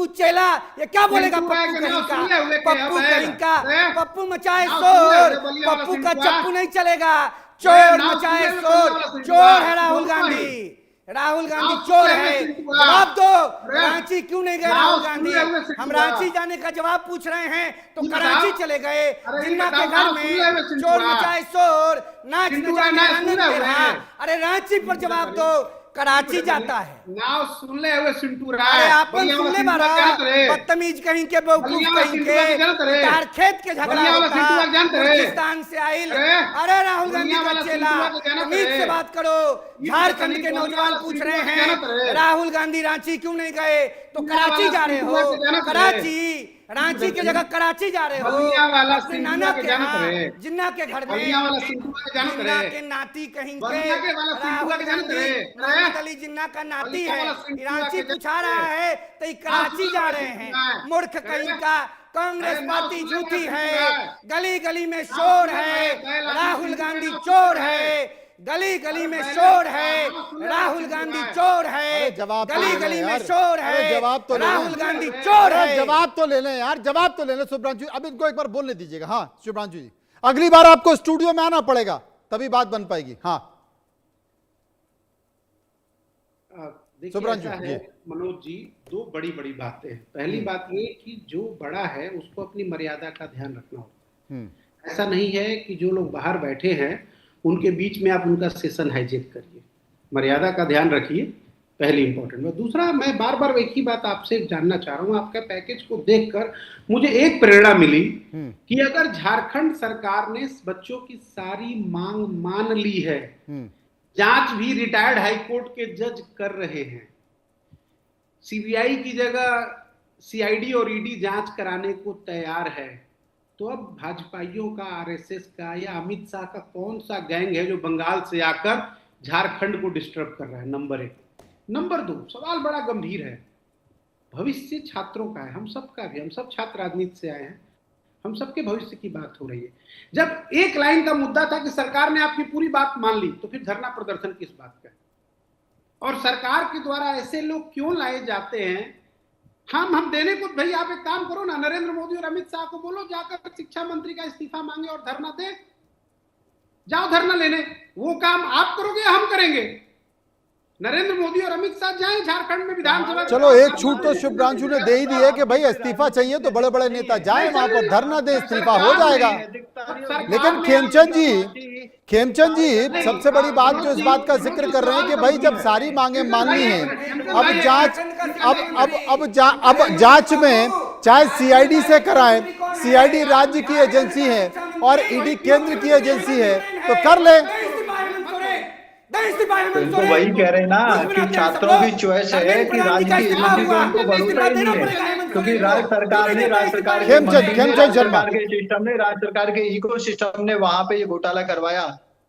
पप्पू चेला, ये क्या बोलेगा पप्पू कहीं का, पप्पू कहीं का, पप्पू मचाए शोर, पप्पू का चप्पू नहीं चलेगा, चोर मचाए शोर, चोर है राहुल गांधी, राहुल गांधी चोर है। जवाब दो, रांची क्यों नहीं गए राहुल गांधी? हम रांची जाने का जवाब पूछ रहे हैं तो कराची चले गए, जिन्ना के घर में चोर मचाए शोर, नाच नचाए। अरे रांची पर जवाब दो, कराची जाता है। नाव सुन ले हुए सिंटूरा, अरे आप सुन ले बारा, बदतमीज कहीं के, बेवकूफ कहीं के, तार खेत के झगड़ा होता पाकिस्तान से आइल। अरे राहुल गांधी का चेला, तमीज से बात करो। झारखंड के नौजवान पूछ रहे हैं राहुल गांधी रांची क्यों नहीं गए, तो कराची जा रहे हो, कराची, रांची की जगह कराची जा रहे हो, अपने नाना के यहाँ, जिन्ना के घर में, जिन्ना के नाती कहीं के, राहुल गांधी मोहम्मद अली जिन्ना का नाती है, रांची पूछा रहा है तो कराची जा रहे हैं। मूर्ख कहीं का, कांग्रेस पार्टी झूठी है, गली गली में शोर है, राहुल गांधी चोर है, गली गली में शोर है, राहुल गांधी चोर है, गली गली में शोर है, जवाब तो राहुल गांधी चोर है। जवाब तो ले लें यार, जवाब तो ले लें शुभ्रांशु। अब इनको एक बार बोलने दीजिएगा। हाँ शुभ्रांशु जी, अगली बार आपको स्टूडियो में आना पड़ेगा, तभी बात बन पाएगी। हाँ शुभ्रांशु जी। मनोज जी, दो बड़ी बड़ी बातें हैं। पहली बात ये कि जो बड़ा है उसको अपनी मर्यादा का ध्यान रखना होगा। ऐसा नहीं है कि जो लोग बाहर बैठे हैं उनके बीच में आप उनका सेशन हाईजेक करिए, मर्यादा का ध्यान रखिए, पहली इंपॉर्टेंट बात। दूसरा, मैं बार बार एक ही बात आपसे जानना चाह रहा हूँ, आपका पैकेज को देखकर मुझे एक प्रेरणा मिली कि अगर झारखंड सरकार ने बच्चों की सारी मांग मान ली है, जांच भी रिटायर्ड हाईकोर्ट के जज कर रहे हैं, सीबीआई की जगह सीआईडी और ईडी जांच कराने को तैयार है, तो अब भाजपाइयों का, आरएसएस का या अमित शाह का कौन सा गैंग है जो बंगाल से आकर झारखंड को डिस्टर्ब कर रहा है? नंबर एक। नंबर दो, सवाल बड़ा गंभीर है, भविष्य छात्रों का है, हम सबका भी, हम सब छात्र राजनीति से आए हैं, हम सबके भविष्य की बात हो रही है। जब एक लाइन का मुद्दा था कि सरकार ने आपकी पूरी बात मान ली, तो फिर धरना प्रदर्शन किस बात का? और सरकार के द्वारा ऐसे लोग क्यों लाए जाते हैं? हम देने को, भाई आप एक काम करो ना, नरेंद्र मोदी और अमित शाह को बोलो जाकर शिक्षा मंत्री का इस्तीफा मांगे और धरना दे, जाओ धरना लेने। वो काम आप करोगे या हम करेंगे? नरेंद्र मोदी और अमित शाह जाएं झारखंड में विधानसभा। चलो एक छूट तो शुभ्रांशु ने दे ही दी है कि भाई इस्तीफा चाहिए तो बड़े बड़े नेता जाएं वहां पर धरना दे, इस्तीफा हो जाएगा। लेकिन खेमचंद जी सबसे बड़ी बात जो इस बात का जिक्र कर रहे हैं कि भाई जब सारी मांगे माननी है, अब जांच में चाहे सीआईडी से कराएं, सीआईडी राज्य की एजेंसी है और ईडी केंद्र की एजेंसी है, तो कर ले। तो वही कह रहे हैं ना कि छात्रों की चॉइस है कि राज्य की एजेंसी को उनको भरोसा ही नहीं है, क्योंकि राज्य सरकार ने, राज्य सरकार के सिस्टम ने, राज्य सरकार के इको सिस्टम ने वहां पे ये घोटाला करवाया,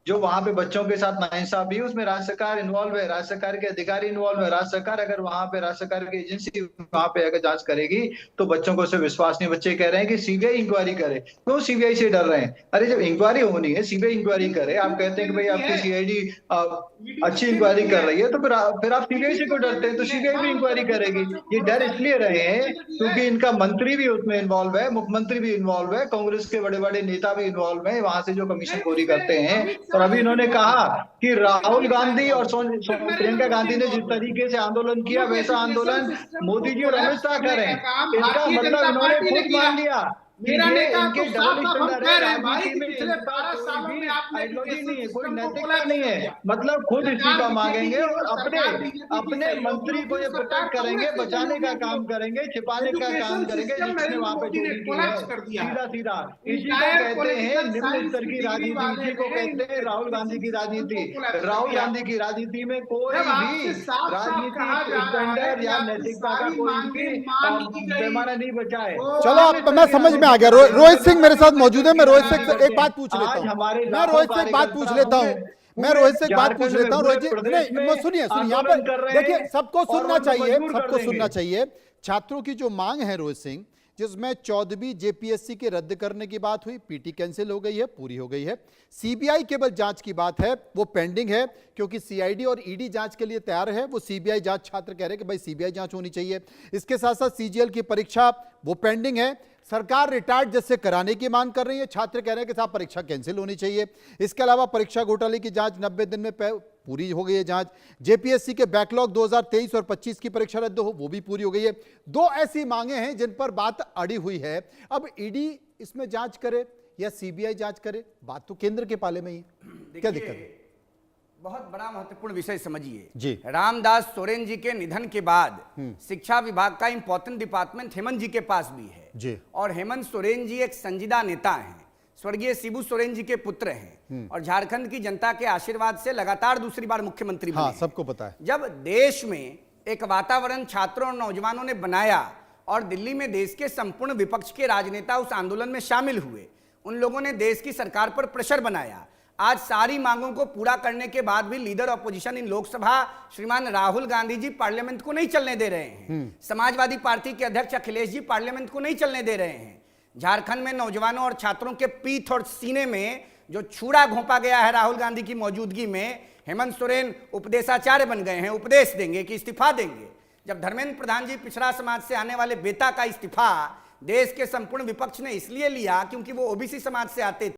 जो वहां पे बच्चों के साथ नाइंसाफी, उसमें राज्य सरकार इन्वॉल्व है, राज्य सरकार के अधिकारी इन्वॉल्व है। राज्य सरकार अगर वहां पे, राज्य सरकार की एजेंसी वहां पे अगर जांच करेगी तो बच्चों को उससे विश्वास नहीं। बच्चे कह रहे हैं कि सीबीआई इंक्वायरी करे। क्यों सीबीआई से डर रहे हैं? अरे जब इंक्वायरी होनी है, सीबीआई इंक्वायरी करे। आप कहते हैं कि भाई आपकी सीआईडी अच्छी इंक्वायरी कर रही है, तो फिर आप सीबीआई से क्यों डरते हैं? तो सीबीआई भी इंक्वायरी करेगी। ये डर इसलिए रहे हैं क्योंकि इनका मंत्री भी उसमें इन्वॉल्व है, मुख्यमंत्री भी इन्वॉल्व है, कांग्रेस के बड़े बड़े नेता भी इन्वॉल्व है वहां से जो कमीशन खोरी करते हैं। और अभी इन्होंने कहा कि राहुल गांधी और प्रियंका गांधी ने जिस तरीके से आंदोलन किया, वैसा आंदोलन मोदी जी और अमित शाह कर रहे हैं। इसका मतलब इन्होंने खुद मान लिया मेरा नेता तो साफ साफ कह रहे हैं भाई कि पिछले 12 सालों में आपने आइडियोलॉजी नहीं है, कोई नैतिकता नहीं है, मतलब खुद इस्तीफा मांगेंगे और अपने मंत्री को ये प्रोटेक्ट करेंगे, बचाने का काम करेंगे, छिपाने का काम करेंगे जिसने वहां पे चोरी की है। सीधा सीधा इसी को कहते हैं निम्न स्तर की राजनीति, इसी को कहते हैं राहुल गांधी की राजनीति। राहुल गांधी की राजनीति में कोई भी राजनीतिक स्टैंडर्ड या नैतिकता का कोई पैमाना नहीं बचा है। चलो अब मैं समझ में आ गया। रोहित सिंह मेरे साथ मौजूद है, मैं रोहित सिंह से एक बात पूछ लेता हूं। मैं रोहित से एक बात पूछ लेता हूं। रोहित जी नहीं, सुनिए यहाँ पर देखिए, सबको सुनना चाहिए, सबको सुनना चाहिए। छात्रों की जो मांग है रोहित सिंह, जिसमें 14वीं जेपीएससी के रद्द करने की बात हुई, पीटी कैंसिल हो गई है, पूरी हो गई है। सीबीआई केवल जांच की बात है, वो पेंडिंग है, क्योंकि सीआईडी और ईडी जांच के लिए तैयार है, वो सीबीआई जांच छात्र कह रहे हैं कि भाई सीबीआई जांच होनी चाहिए। इसके साथ साथ सीजीएल की परीक्षा वो पेंडिंग है, सरकार रिटायर्ड जज से कराने की मांग कर रही है, छात्र कह रहे हैं कि साहब परीक्षा कैंसिल होनी चाहिए। इसके अलावा परीक्षा घोटाले की जांच 90 दिन में पूरी हो गई है जांच। जेपीएससी के बैकलॉग 2023 और 25 की परीक्षा रद्द हो, वो भी पूरी हो गई है। दो ऐसी मांगे हैं जिन पर बात अड़ी हुई है। अब ईडी इसमें जांच करे या सीबीआई जांच करे, बात तो केंद्र के पाले में ही है। क्या दिक्कत है? बहुत बड़ा महत्वपूर्ण विषय समझिए जी। रामदास सोरेन जी के निधन के बाद शिक्षा विभाग का इंपॉर्टेंट डिपार्टमेंट हेमंत जी के पास भी है जी। और हेमंत सोरेन जी एक संजीदा नेता हैं, स्वर्गीय शिबू सोरेन जी के पुत्र हैं और झारखंड की जनता के आशीर्वाद से लगातार दूसरी बार मुख्यमंत्री बने। हाँ, सबको पता है। जब देश में एक वातावरण छात्रों और नौजवानों ने बनाया और दिल्ली में देश के संपूर्ण विपक्ष के राजनेता उस आंदोलन में शामिल हुए, उन लोगों ने देश की सरकार पर प्रेशर बनाया। आज सारी मांगों को पूरा करने के बाद भी लीडर ऑपोजिशन इन लोकसभा श्रीमान राहुल गांधी जी पार्लियामेंट को नहीं चलने दे रहे हैं। समाजवादी पार्टी के अध्यक्ष अखिलेश जी पार्लियामेंट को नहीं चलने दे रहे हैं। झारखंड में नौजवानों और छात्रों के पीठ और सीने में जो छुरा घोंपा गया है राहुल गांधी की मौजूदगी में, हेमंत सोरेन उपदेशाचार्य बन गए हैं, उपदेश देंगे कि इस्तीफा देंगे। जब धर्मेंद्र प्रधान जी पिछड़ा समाज से आने वाले बेटा का इस्तीफा देश के संपूर्ण विपक्ष ने इसलिए लिया क्योंकि वो ओबीसी समाज से आते थे।